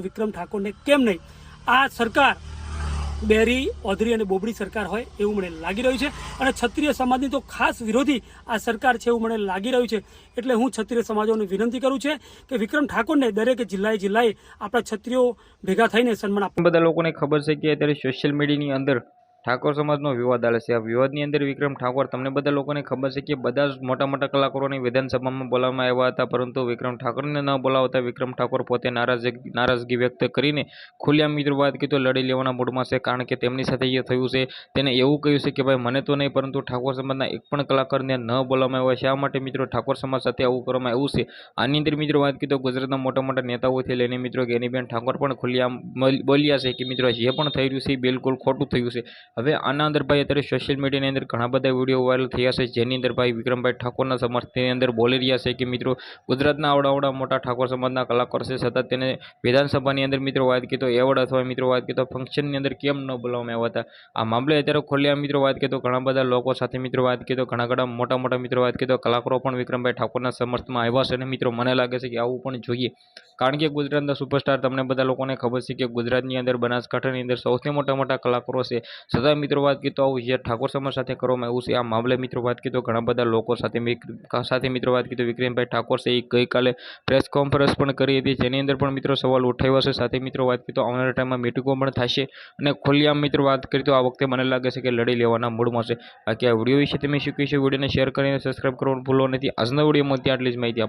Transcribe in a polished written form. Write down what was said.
વિક્રમ ઠાકોરને કેમ નહીં? આ સરકાર બેરી ઓધરી અને બોબડી સરકાર હોય એવું મને લાગી રહ્યું છે અને ક્ષત્રિય સમાજની તો ખાસ વિરોધી આ સરકાર છે એવું મને લાગી રહ્યું છે। એટલે હું ક્ષત્રિય સમાજોને વિનંતી કરું છું કે વિક્રમ ઠાકોરને દરેક જિલ્લાએ આપણા ક્ષત્રિયો ભેગા થઈને સન્માન આપવું। બધા લોકોને ખબર છે કે અત્યારે સોશિયલ મીડિયાની અંદર ઠાકોર સમાજનો વિવાદ ચાલે છે। આ વિવાદની અંદર વિક્રમ ઠાકોર, તમને બધા લોકોને ખબર છે કે બધા જ મોટા મોટા કલાકારોને વિધાનસભામાં બોલાવવામાં આવ્યા હતા, પરંતુ વિક્રમ ઠાકોરને ન બોલાવતા વિક્રમ ઠાકોર પોતે નારાજગી વ્યક્ત કરીને ખુલ્લેઆમ મિત્રો વાત કીધો લડી લેવાના મૂડમાં છે। કારણ કે તેમની સાથે એ થયું છે, તેને એવું કહ્યું છે કે ભાઈ મને તો નહીં, પરંતુ ઠાકોર સમાજના એક પણ કલાકારને ન બોલાવવામાં આવ્યા। શા માટે મિત્રો ઠાકોર સમાજ સાથે આવું કરવામાં આવ્યું છે? આની અંદર મિત્રો વાત કીધો ગુજરાતના મોટા મોટા નેતાઓથી લઈને મિત્રો ગેનીબેન ઠાકોર પણ ખુલ્લેઆમ બોલ્યા છે કે મિત્રો જે પણ થઈ રહ્યું છે એ બિલકુલ ખોટું થયું છે। હવે આના અંદર ભાઈ અત્યારે સોશિયલ મીડિયાની અંદર ઘણા બધા વિડીયો વાયરલ થયા છે, જેની અંદર ભાઈ વિક્રમભાઈ ઠાકોરના સમર્થનની અંદર બોલી રહ્યા છે કે મિત્રો ગુજરાતના આવડા મોટા ઠાકોર સમાજના કલાકાર છે, છતાં તેને વિધાનસભાની અંદર મિત્રો વાત કીધો એવોર્ડ અથવા મિત્રો વાત કીધો ફંક્શનની અંદર કેમ ન બોલાવવામાં આવ્યા હતા? આ મામલે અત્યારે ખુલ્લેઆમ મિત્રો વાત કીધો ઘણા બધા લોકો સાથે મિત્રો વાત કીધો ઘણા મોટા મિત્રો વાત કીધો કલાકારો પણ વિક્રમભાઈ ઠાકોરના સમર્થનમાં આવ્યા છે અને મિત્રો મને લાગે છે કે આવું પણ જોઈએ। કારણ કે ગુજરાતના સુપરસ્ટાર, તમને બધા લોકોને ખબર છે કે ગુજરાતની અંદર બનાસકાંઠાની અંદર સૌથી મોટા કલાકારો છે, છતાં મિત્રો વાત કીધો આવું જે ઠાકોર સમાજ સાથે કરવામાં આવ્યું છે, આ મામલે મિત્રો વાત કીધો ઘણા બધા લોકો સાથે મિત્રો વાત કીધો વિક્રમભાઈ ઠાકોર છે એ ગઈકાલે પ્રેસ કોન્ફરન્સ પણ કરી હતી, જેની અંદર પણ મિત્રો સવાલ ઉઠાવ્યા છે। સાથે મિત્રો વાત કીધો આવનારા ટાઈમમાં મીટિંગો પણ થશે અને ખુલ્લેઆમ મિત્રો વાત કરી તો આ વખતે મને લાગે છે કે લડી લેવાના મૂડમાં છે। બાકી આ વિડીયો વિશે તમે શું કહેશો? વિડીયોને શેર કરીને સબસ્ક્રાઈબ કરવાનું ભૂલો નથી। આજના વિડીયોમાં આટલી જ માહિતી।